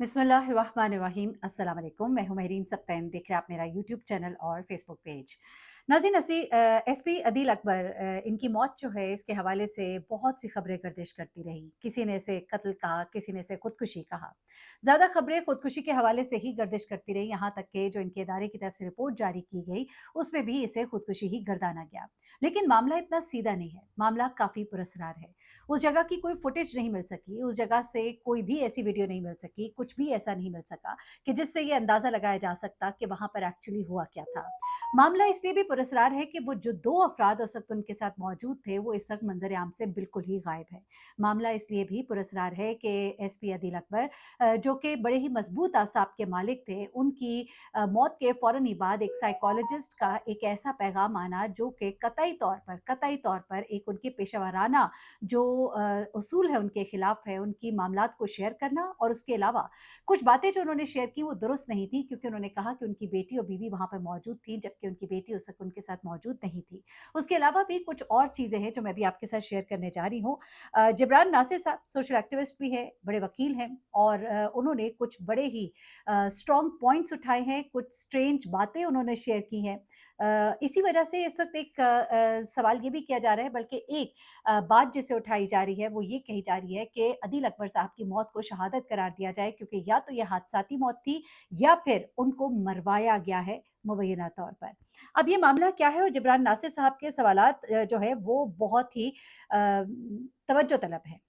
बिस्मिल्लाहिर्रहमानिर्रहीम अस्सलाम वालेकुम। मैं हूं महरीन सब्तैन, देख रहे हैं आप मेरा यूट्यूब चैनल और फेसबुक पेज। नाज़रीन, एसपी अदील अकबर, इनकी मौत जो है इसके हवाले से बहुत सी खबरें गर्दिश करती रही। किसी ने इसे कत्ल कहा, किसी ने इसे खुदकुशी कहा। ज़्यादा खबरें खुदकुशी के हवाले से ही गर्दिश करती रही, यहाँ तक कि जो इनके इदारे की तरफ से रिपोर्ट जारी की गई उसमें भी इसे खुदकुशी ही गर्दाना गया। लेकिन मामला इतना सीधा नहीं है, मामला काफ़ी पुरस्कार है। उस जगह की कोई फुटेज नहीं मिल सकी, उस जगह से कोई भी ऐसी वीडियो नहीं मिल सकी, कुछ भी ऐसा नहीं मिल सका कि जिससे ये अंदाज़ा लगाया जा सकता कि वहाँ पर एक्चुअली हुआ क्या था। मामला इसलिए भी पुरस्कार है कि वो जो 2 अफ़राद उस वक़्त उनके साथ मौजूद थे, वो इस वक़्त मंज़र-ए-आम से बिल्कुल ही गायब है। मामला इसलिए भी पुरस्कार है कि एसपी अदील अकबर, जो कि बड़े ही मज़बूत असाब के मालिक थे, उनकी मौत के फ़ौरन ही बाद एक साइकोलॉजिस्ट का एक ऐसा पैगाम आना जो कि कतई तौर पर एक उनकी पेशेवराना जो उसूल है उनके खिलाफ है, उनकी मामलात को शेयर करना, और उसके अलावा कुछ बातें जो उन्होंने शेयर की वो दुरुस्त नहीं थी, क्योंकि उन्होंने कहा कि उनकी बेटी और बीवी वहाँ पर मौजूद थी, जबकि उनकी बेटी उस वक़्त उनके साथ मौजूद नहीं थी। उसके अलावा भी कुछ और चीज़ें हैं जो मैं अभी आपके साथ शेयर करने जा रही हूँ। जिब्रान नासिर साहब सोशल एक्टिविस्ट भी हैं, बड़े वकील हैं, और उन्होंने कुछ बड़े ही स्ट्रॉन्ग पॉइंट्स उठाए हैं, कुछ स्ट्रेंज बातें उन्होंने शेयर की हैं। इसी वजह से इस वक़्त एक सवाल ये भी किया जा रहा है, बल्कि एक बात जिसे उठाई जा रही है वो ये कही जा रही है कि अदील अकबर साहब की मौत को शहादत करार दिया जाए, क्योंकि या तो ये हादसाती मौत थी या फिर उनको मरवाया गया है मुबैना तौर पर। अब ये मामला क्या है, और जिब्रान नासिर साहब के सवालात जो है वो बहुत ही तवज्जो तलब है।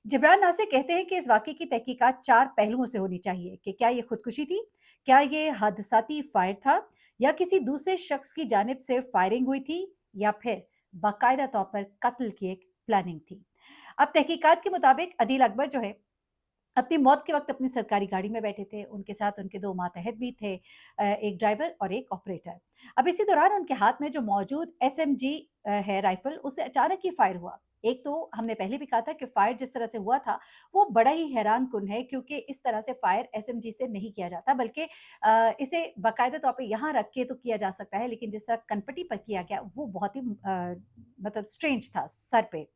जिब्रान नासिर कहते हैं कि इस वाक़ये की तहकीकात 4 पहलुओं से होनी चाहिए कि क्या ये खुदकुशी थी? क्या ये हादसाती फायर था? या किसी दूसरे शख्स की जानिब से फायरिंग हुई थी? या फिर बाकायदा तौर पर कत्ल की एक प्लानिंग थी? अब तहकीकात के मुताबिक अदील अकबर जो है अपनी मौत के वक़्त अपनी सरकारी गाड़ी में बैठे थे। उनके साथ उनके 2 मातहत भी थे, एक ड्राइवर और एक ऑपरेटर। अब इसी दौरान उनके हाथ में जो मौजूद एसएमजी है राइफ़ल, उससे अचानक ही फायर हुआ। एक तो हमने पहले भी कहा था कि फायर जिस तरह से हुआ था, वो बड़ा ही हैरानकुन है, क्योंकि इस तरह से फायर एसएमजी से नहीं किया जाता, बल्कि इसे बाकायदा तौर पे यहाँ रख के तो किया जा सकता है, लेकिन जिस तरह कनपटी पर किया गया वो बहुत ही मतलब स्ट्रेंज था सर पे।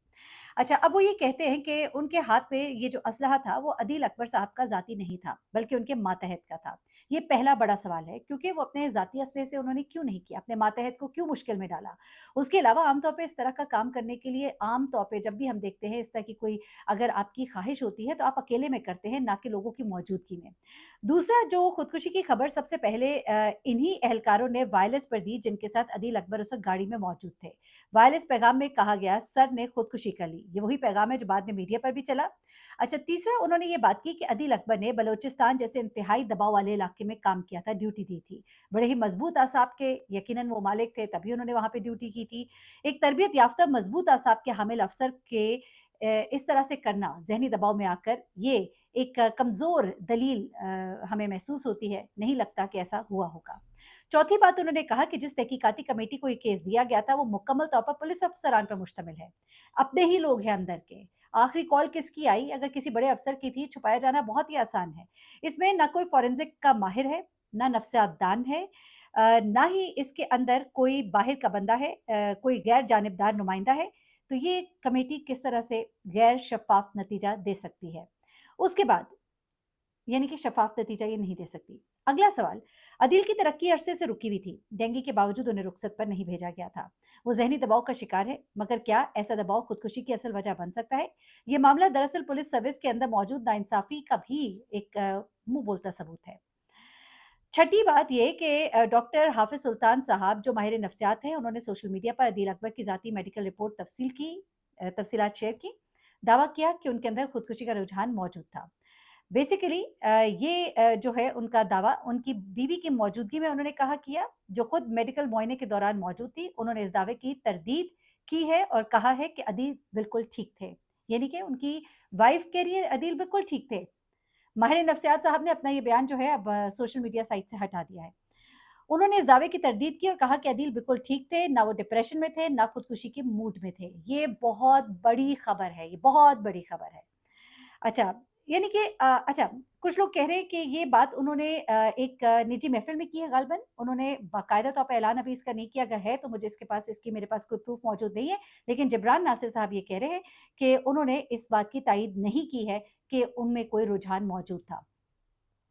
अच्छा, अब वो ये कहते हैं कि उनके हाथ में ये जो असलहा था वो अदील अकबर साहब का ज़ाती नहीं था, बल्कि उनके मातहत का था। ये पहला बड़ा सवाल है, क्योंकि वो अपने ज़ाती असलहे से उन्होंने क्यों नहीं किया? अपने मातहत को क्यों मुश्किल में डाला? उसके अलावा आम तौर पे इस तरह का काम करने के लिए आम तौर पे जब भी हम देखते हैं इस तरह की कोई अगर आपकी ख़्वाहिश होती है तो आप अकेले में करते हैं, ना कि लोगों की मौजूदगी में। दूसरा, जो खुदकुशी की खबर सबसे पहले इन्हीं एहलकारों ने वायरलेस पर दी जिनके साथ अदील अकबर उस वक़्त गाड़ी में मौजूद थे। वायरलेस पैगाम में कहा गया, सर ने खुदकुशी कर ली। ये वही पैगाम है जो बाद में मीडिया पर भी चला। अच्छा, तीसरा, उन्होंने ये बात की कि अदील अकबर ने बलूचिस्तान जैसे इंतहाई दबाव वाले इलाके में काम किया था, ड्यूटी दी थी। बड़े ही मजबूत असाब के यकीनन वो मालिक थे, तभी उन्होंने वहाँ पे ड्यूटी की थी। एक तरबियत याफ्ता मजबूत असाब के हामिल अफसर के इस तरह से करना, ज़हनी दबाव में आकर, ये एक कमज़ोर दलील हमें महसूस होती है, नहीं लगता कि ऐसा हुआ होगा। चौथी बात, उन्होंने कहा कि जिस तहकीकाती कमेटी को ये केस दिया गया था वो मुकम्मल तौर पर पुलिस अफसरान पर मुश्तमिल है। अपने ही लोग हैं अंदर के। आखिरी कॉल किसकी आई? अगर किसी बड़े अफसर की थी, छुपाया जाना बहुत ही आसान है। इसमें ना कोई फोरेंसिक का माहिर है, ना नफ्सियात दान है, ना ही इसके अंदर कोई बाहर का बंदा है, कोई गैर जानिबदार नुमाइंदा है। तो ये कमेटी किस तरह से गैर शफ़ाफ़ नतीजा दे सकती है? उसके बाद यानी कि शफ़ाफ़ नतीजा ये नहीं दे सकती। अगला सवाल, अदील की तरक्की अरसे से रुकी हुई थी। डेंगू के बावजूद उन्हें रुखसत पर नहीं भेजा गया था। वो ज़हनी दबाव का शिकार है, मगर क्या ऐसा दबाव खुदकुशी की असल वजह बन सकता है? ये मामला दरअसल पुलिस सर्विस के अंदर मौजूद नाइंसाफ़ी का भी एक मुँह बोलता सबूत है। छठी बात ये कि डॉक्टर हाफ़िज़ सुल्तान साहब जो माहिर नफ्सियात हैं, उन्होंने सोशल मीडिया पर अदील अकबर की ज़ाती मेडिकल रिपोर्ट तफ़सीलात शेयर की। दावा किया कि उनके अंदर खुदकुशी का रुझान मौजूद था। बेसिकली ये जो है उनका दावा उनकी बीवी की मौजूदगी में उन्होंने कहा किया, जो खुद मेडिकल मुआयने के दौरान मौजूद थी। उन्होंने इस दावे की तरदीद की है और कहा है कि अदील बिल्कुल ठीक थे। यानी कि उनकी वाइफ़ कह रही है अदील बिल्कुल ठीक थे। माहिर नफ्सियात साहब ने अपना ये बयान जो है अब सोशल मीडिया साइट से हटा दिया है। उन्होंने इस दावे की तरदीद की और कहा कि अदील बिल्कुल ठीक थे, ना वो डिप्रेशन में थे, ना खुदकुशी के मूड में थे। ये बहुत बड़ी खबर है, ये बहुत बड़ी खबर है। अच्छा, यानी कि अच्छा, कुछ लोग कह रहे हैं कि ये बात उन्होंने एक निजी महफ़िल में की है गालिबन। उन्होंने बाकायदा तौर पे ऐलान अभी इसका नहीं किया, अगर है तो मुझे इसके पास इसकी मेरे पास कोई प्रूफ़ मौजूद नहीं है। लेकिन जिब्रान नासिर साहब ये कह रहे हैं कि उन्होंने इस बात की तायीद नहीं की है कि उनमें कोई रुझान मौजूद था।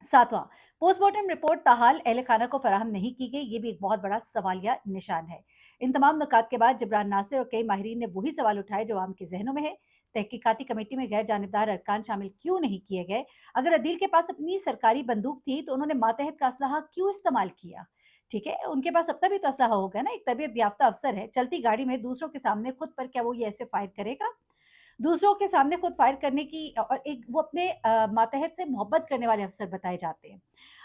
सातवां, पोस्टमार्टम रिपोर्ट ताहाल अहल खाना को फराहम नहीं की गई, ये भी एक बहुत बड़ा सवालिया निशान है। इन तमाम नुकात के बाद जिब्रान नासिर और कई माहिरीन ने वही सवाल उठाए जो आम के जहनों में है। तहकीकाती कमेटी में गैर जानिबदार अरकान शामिल क्यों नहीं किए गए? अगर अदील के पास अपनी सरकारी बंदूक थी तो उन्होंने मातहत का असलहा क्यों इस्तेमाल किया? ठीक है, उनके पास अपना भी तो असलहा होगा ना, एक तरबियत याफ्ता अफसर है, चलती गाड़ी में दूसरों के सामने खुद पर क्या वो ये ऐसे फायर करेगा? दूसरों के सामने खुद फायर करने की और एक वो अपने मातहत से मोहब्बत करने वाले अफसर बताए जाते हैं।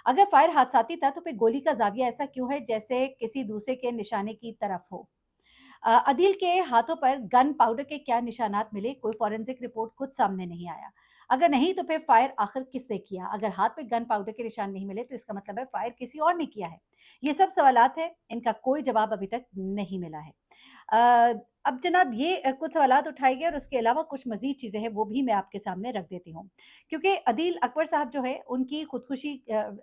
अगर फायर हादसाती था तो फिर गोली का ज़ाविया ऐसा क्यों है जैसे किसी दूसरे के निशाने की तरफ हो? अदील के हाथों पर गन पाउडर के क्या निशानात मिले, कोई फॉरेंसिक रिपोर्ट खुद सामने नहीं आया। अगर नहीं तो फिर फायर आखिर किसने किया? अगर हाथ पे गन पाउडर के निशान नहीं मिले तो इसका मतलब है फायर किसी और ने किया है। ये सब सवालात हैं, इनका कोई जवाब अभी तक नहीं मिला है। अब जनाब ये कुछ सवालात उठाए गए और उसके अलावा कुछ मज़ीद चीज़ें हैं वो भी मैं आपके सामने रख देती हूँ। क्योंकि अदील अकबर साहब जो है उनकी खुदकुशी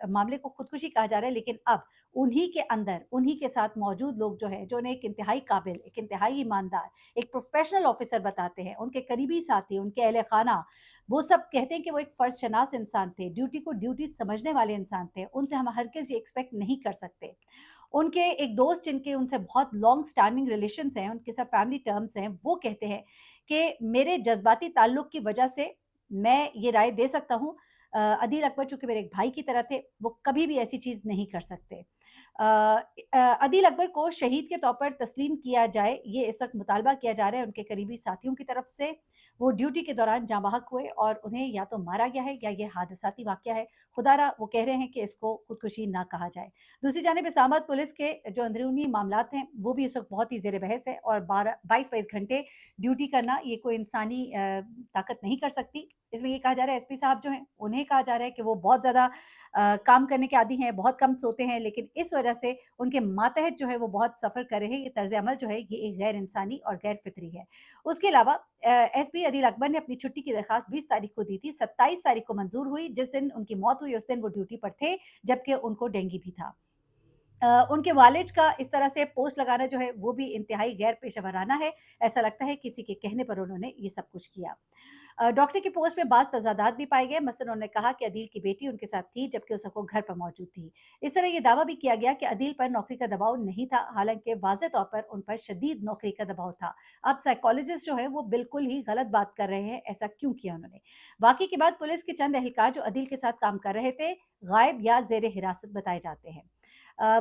मामले को खुदकुशी कहा जा रहा है, लेकिन अब उन्हीं के अंदर, उन्हीं के साथ मौजूद लोग जो हैं, जो उन्हें एक इंतहाई काबिल, एक इंतहाई ईमानदार, एक प्रोफ़ेशनल ऑफ़िसर बताते हैं, उनके करीबी साथी, उनके अहल-ए-ख़ाना, वो सब कहते हैं कि वो एक फ़र्ज़शनास इंसान थे, ड्यूटी को ड्यूटी समझने वाले इंसान थे, उनसे हम हरगिज़ ये एक्सपेक्ट नहीं कर सकते। उनके एक दोस्त जिनके उनसे बहुत लॉन्ग स्टैंडिंग रिलेशंस हैं, उनके साथ फैमिली टर्म्स हैं, वो कहते हैं कि मेरे जज़्बाती ताल्लुक की वजह से मैं ये राय दे सकता हूँ। अदील अकबर चूँकि मेरे एक भाई की तरह थे, वो कभी भी ऐसी चीज़ नहीं कर सकते। अदील अकबर को शहीद के तौर पर तस्लीम किया जाए, ये इस वक़्त मुतालबा किया जा रहा है उनके करीबी साथियों की तरफ से। वो ड्यूटी के दौरान जाँ बहक हुए और उन्हें या तो मारा गया है या ये हादसाती वाक़या है। खुदारा वो कह रहे हैं कि इसको खुदकुशी ना कहा जाए। दूसरी जानिब इस्लामाबाद पुलिस के जो अंदरूनी मामलात हैं, वो भी इस वक़्त बहुत ही ज़ेर बहस है और 22-22 घंटे ड्यूटी करना ये कोई इंसानी ताकत नहीं कर सकती। इसमें ये कहा जा रहा है एसपी साहब जो हैं, उन्हें कहा जा रहा है कि वो बहुत ज़्यादा काम करने के आदी हैं, बहुत कम सोते हैं, लेकिन इस वजह से उनके मातहत जो है वो बहुत सफ़र कर रहे हैं। ये तर्ज़ अमल जो है ये एक गैर इंसानी और गैर फितरी है। उसके अलावा एसपी अदील अकबर ने अपनी छुट्टी की दरख़्वास्त 20 तारीख को दी थी, 27 तारीख को मंज़ूर हुई। जिस दिन उनकी मौत हुई उस दिन वो ड्यूटी पर थे, जबकि उनको डेंगू भी था। उनके वालिद का इस तरह से पोस्ट लगाना जो है वो भी इंतहाई गैर पेशेवराना है। ऐसा लगता है किसी के कहने पर उन्होंने ये सब कुछ किया। डॉक्टर की पोस्ट में बाज़ तज़ादात भी पाए गए। मसलन उन्होंने कहा कि अदील की बेटी उनके साथ थी जबकि उस वक़्त वो घर पर मौजूद थी। इस तरह ये दावा भी किया गया कि अदील पर नौकरी का दबाव नहीं था, हालाँकि वाज़ेह तौर पर उन पर शदीद नौकरी का दबाव था। अब साइकोलॉजिस्ट जो है वो बिल्कुल ही गलत बात कर रहे हैं, ऐसा क्यों किया उन्होंने? वाक़ये के बाद पुलिस के चंद एहलकार जो अदील के साथ काम कर रहे थे, गायब या ज़ेर हिरासत बताए जाते हैं।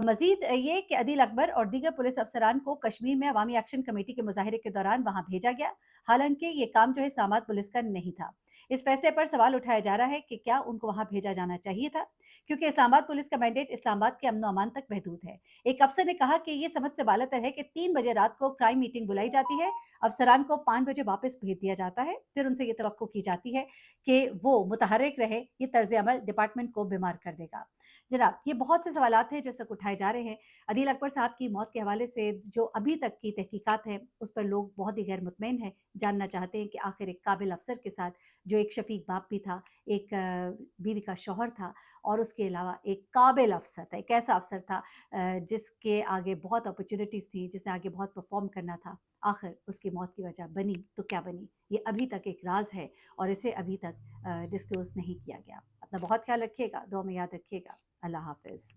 मज़ीद ये कि अदील अकबर और दीगर पुलिस अफ़सरान को कश्मीर में अवामी एक्शन कमेटी के मुज़ाहरे के दौरान वहाँ भेजा गया। हालाँकि ये काम जो है इस्लामाबाद पुलिस का नहीं था। इस फैसले पर सवाल उठाया जा रहा है कि क्या उनको वहाँ भेजा जाना चाहिए था? क्योंकि इस्लामाबाद पुलिस का मैंडेट इस्लामाबाद के अमन-ओ-अमान तक महदूद है। एक अफ़सर ने कहा कि ये समझ से बालातर है कि 3 बजे रात को क्राइम मीटिंग बुलाई जाती है, अफ़सरान को 5 बजे वापस भेज दिया जाता है। फिर उनसे ये तवक्को की जाती है कि वो मुतहर्रिक रहे, ये तर्ज़ अमल डिपार्टमेंट को बीमार कर देगा। जनाब, ये बहुत से सवालात हैं जो इस वक़्त उठाए जा रहे हैं। अदील अकबर साहब की मौत के हवाले से जो अभी तक की तहकीकात है, उस पर लोग बहुत ही गैर मुतमईन हैं। जानना चाहते हैं कि आखिर एक काबिल अफ़सर के साथ जो एक शफ़ीक बाप भी था, एक बीवी का शौहर था और उसके अलावा एक काबिल अफ़सर था, एक ऐसा अफ़सर था जिसके आगे बहुत अपॉर्च्युनिटीज़ थी, जिसने आगे बहुत परफ़ॉर्म करना था। आखिर उसकी मौत की वजह बनी तो क्या बनी? ये अभी तक एक राज़ है और इसे अभी तक डिस्क्लोज़ नहीं किया गया। अपना बहुत ख़्याल रखिएगा, दुआ में याद रखिएगा। अल्लाह हाफ़िज़।